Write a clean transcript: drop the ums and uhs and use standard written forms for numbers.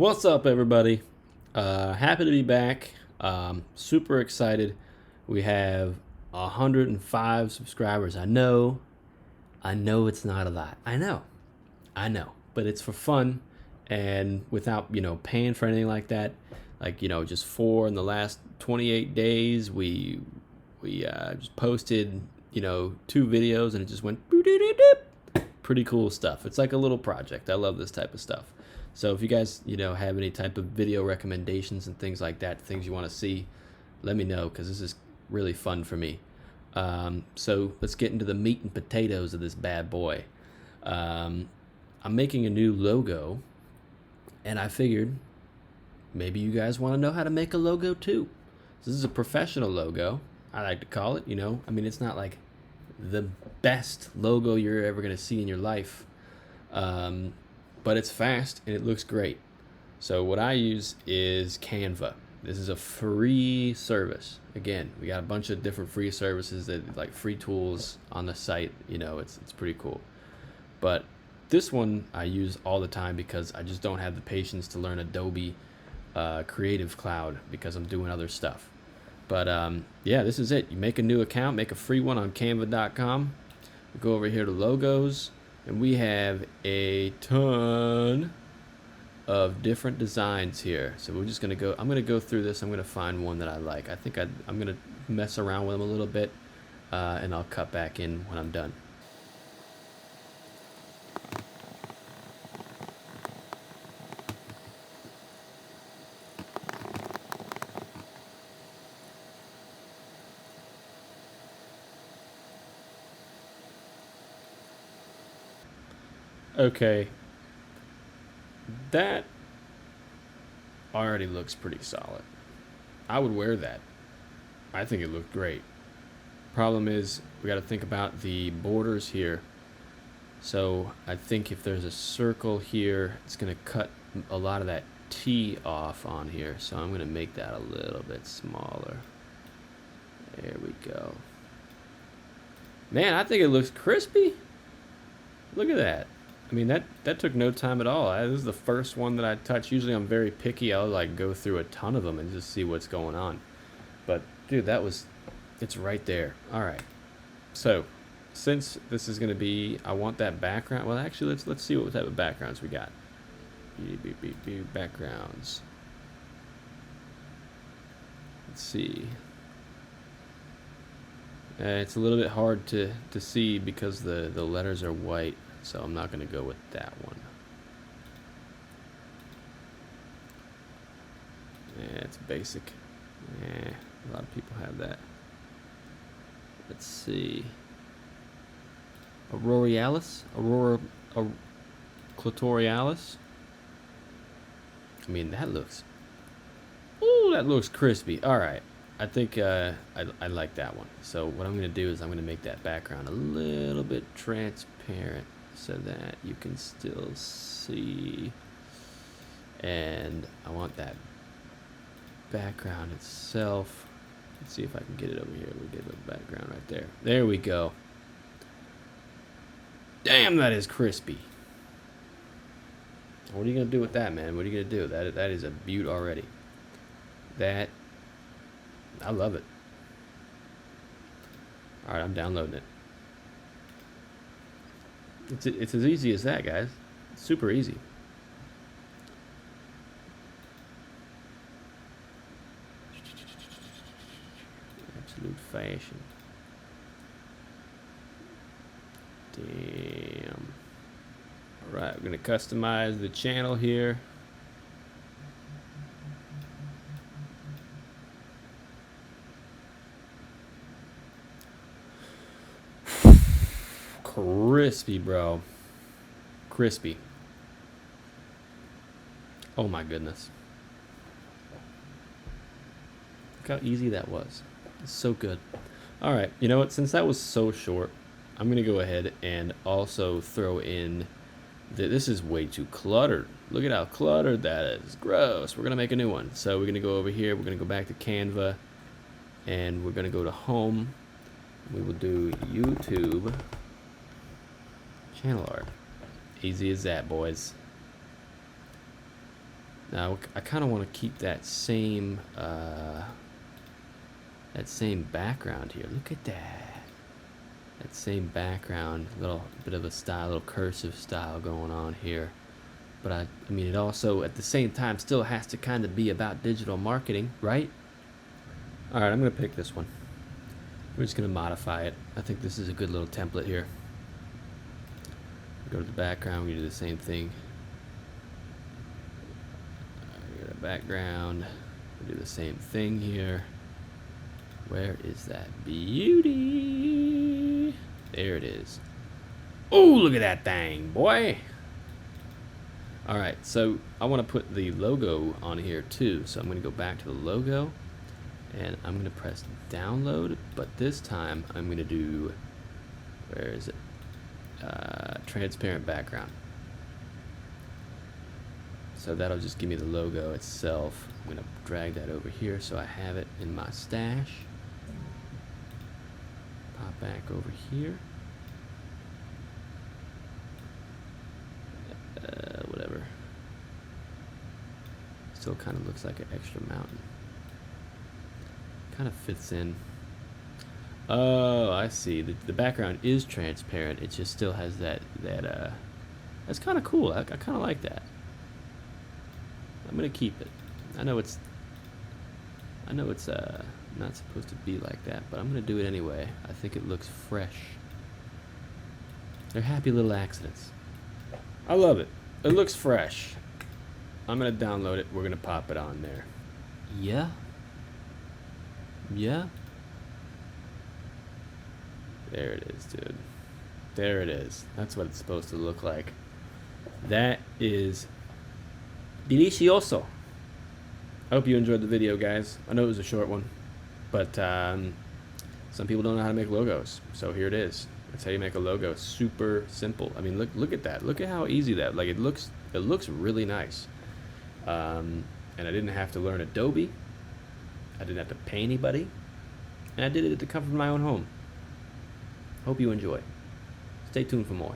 What's up, everybody? Happy to be back. Super excited. We have 105 subscribers. I know it's not a lot. I know, but it's for fun and without, paying for anything like that. Like, just in the last 28 days, we just posted, two videos and it just went pretty cool stuff. It's like a little project. I love this type of stuff. So if you guys, have any type of video recommendations and things like that, things you want to see, let me know because this is really fun for me. So let's get into the meat and potatoes of this bad boy. I'm making a new logo, and I figured maybe you guys want to know how to make a logo too. So this is a professional logo, I like to call it. It's not like the best logo you're ever going to see in your life. But it's fast and it looks great. So what I use is Canva. This is a free service. Again, we got a bunch of different free services that like free tools on the site. It's pretty cool. But this one I use all the time because I just don't have the patience to learn Adobe Creative Cloud because I'm doing other stuff. But yeah, this is it. You make a new account, make a free one on canva.com. Go over here to logos. And we have a ton of different designs here. So we're just going to I'm going to go through this. I'm going to find one that I like. I think I'm going to mess around with them a little bit, and I'll cut back in when I'm done. Okay, that already looks pretty solid. I would wear that. I think it looked great. Problem is, we got to think about the borders here. So I think if there's a circle here, it's going to cut a lot of that T off on here. So I'm going to make that a little bit smaller. There we go. Man, I think it looks crispy. Look at that. That took no time at all. This is the first one that I touch. Usually I'm very picky. I'll like go through a ton of them and just see what's going on. But dude, it's right there. All right. So since this is going to be, I want that background. Well, actually, let's see what type of backgrounds we got. Backgrounds. Let's see. It's a little bit hard to see because the letters are white. So I'm not going to go with that one. Yeah, it's basic. Yeah, a lot of people have that. Let's see. Aurora clitorialis. That looks crispy. All right. I think I like that one. So what I'm going to do is I'm going to make that background a little bit transparent, so that you can still see. And I want that background itself. Let's see if I can get it over here. We'll get the background right there. There we go. Damn, that is crispy. What are you gonna do with that, man? What are you gonna do? That is a beaut already. I love it. All right, I'm downloading it. It's as easy as that, guys. It's super easy. Absolute fashion. Damn. All right, we're gonna customize the channel here. Crispy, bro. Crispy. Oh my goodness. Look how easy that was. It's so good. All right, you know what? Since that was so short, I'm going to go ahead and also throw in... This is way too cluttered. Look at how cluttered that is. Gross. We're going to make a new one. So we're going to go over here. We're going to go back to Canva. And we're going to go to Home. We will do YouTube channel art. Easy as that, boys. Now I kind of want to keep that same background here. Look at that. That same background, little bit of a style, little cursive style going on here. But I mean, it also at the same time still has to kind of be about digital marketing, right? All right, I'm gonna pick this one. We're just gonna modify it. I think this is a good little template here. Go to the background, we do the same thing. Go to background, we do the same thing here. Where is that beauty? There it is. Oh, look at that thing, boy. All right, so I want to put the logo on here too. So I'm going to go back to the logo and I'm going to press download, but this time I'm going to do, where is it? Transparent background. So that'll just give me the logo itself. I'm going to drag that over here so I have it in my stash. Pop back over here. Whatever. Still kind of looks like an extra mountain. Kind of fits in. Oh, I see. The background is transparent. It just still has that that's kind of cool. I kind of like that. I'm gonna keep it. I know it's not supposed to be like that, but I'm gonna do it anyway. I think it looks fresh. They're happy little accidents. I love it. It looks fresh. I'm gonna download it. We're gonna pop it on there. Yeah. Yeah. There it is, dude. There it is. That's what it's supposed to look like. That is delicioso. I hope you enjoyed the video, guys. I know it was a short one, but some people don't know how to make logos. So here it is. That's how you make a logo. It's super simple. I mean, look at that. Look at how easy that. Like it looks really nice. And I didn't have to learn Adobe. I didn't have to pay anybody. And I did it at the comfort of my own home. Hope you enjoy. Stay tuned for more.